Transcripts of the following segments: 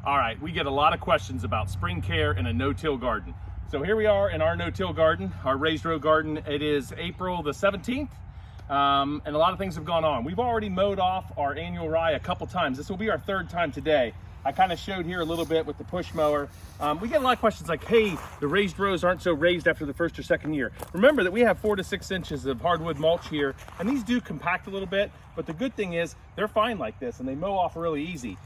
All right, we get a lot of questions about spring care in a no-till garden. So here we are in our no-till garden, our raised row garden. It is April the 17th, and a lot of things have gone on. We've already mowed off our annual rye a couple times. This will be our third time today. I kind of showed here a little bit with the push mower. We get a lot of questions like, hey, the raised rows aren't so raised after the first or second year. Remember that we have 4 to 6 inches of hardwood mulch here, and these do compact a little bit, but the good thing is they're fine like this and they mow off really easy.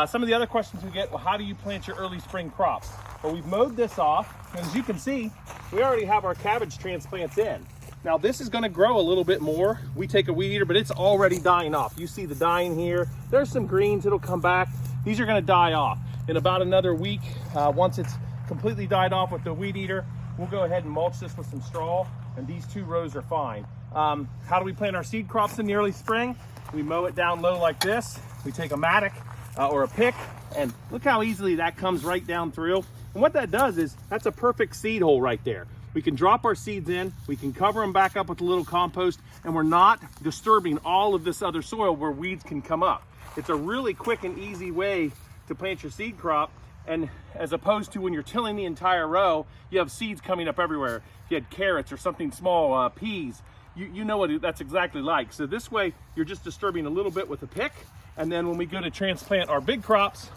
Some of the other questions we get, well, how do you plant your early spring crops? Well, we've mowed this off, and as you can see, we already have our cabbage transplants in. Now this is gonna grow a little bit more. We take a weed eater, but it's already dying off. You see the dying here. There's some greens, it'll come back. These are gonna die off. In about another week, once it's completely died off with the weed eater, we'll go ahead and mulch this with some straw, and these 2 rows are fine. How do we plant our seed crops in the early spring? We mow it down low like this. We take a mattock or a pick, and look how easily that comes right down through. And what that does is, that's a perfect seed hole right there. We can drop our seeds in, we can cover them back up with a little compost, and we're not disturbing all of this other soil where weeds can come up. It's a really quick and easy way to plant your seed crop, and as opposed to when you're tilling the entire row, you have seeds coming up everywhere. If you had carrots or something small, peas, you know what that's exactly like. So this way, you're just disturbing a little bit with a pick, and then when we go to transplant our big crops,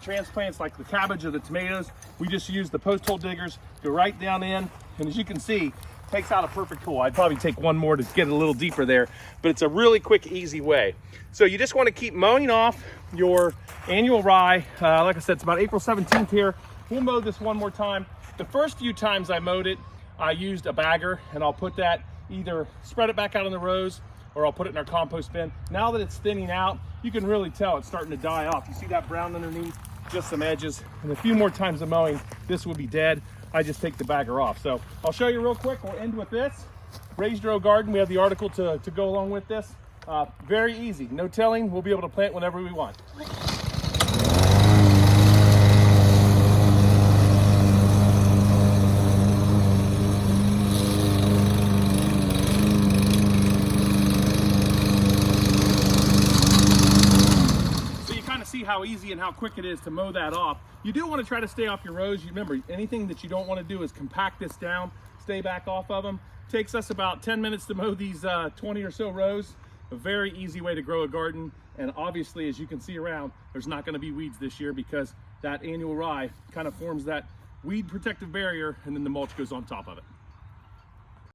transplants like the cabbage or the tomatoes, we just use the post hole diggers, go right down in, and as you can see, takes out a perfect hole. I'd probably take one more to get it a little deeper there, but it's a really quick, easy way. So you just want to keep mowing off your annual rye. Like I said, it's about April 17th here. We'll mow this one more time. The first few times I mowed it, I used a bagger, and I'll put that, either spread it back out on the rows, or I'll put it in our compost bin. Now that it's thinning out, you can really tell it's starting to die off. You see that brown underneath, just some edges. And a few more times of mowing, this will be dead. I just take the bagger off. So I'll show you real quick. We'll end with this. Raised row garden, we have the article to go along with this. Very easy, no tilling. We'll be able to plant whenever we want. See how easy and how quick it is to mow that off. You do want to try to stay off your rows. You remember, anything that you don't want to do is compact this down, stay back off of them. Takes us about 10 minutes to mow these 20 or so rows. A very easy way to grow a garden, and obviously, as you can see around, there's not going to be weeds this year because that annual rye kind of forms that weed protective barrier, and then the mulch goes on top of it.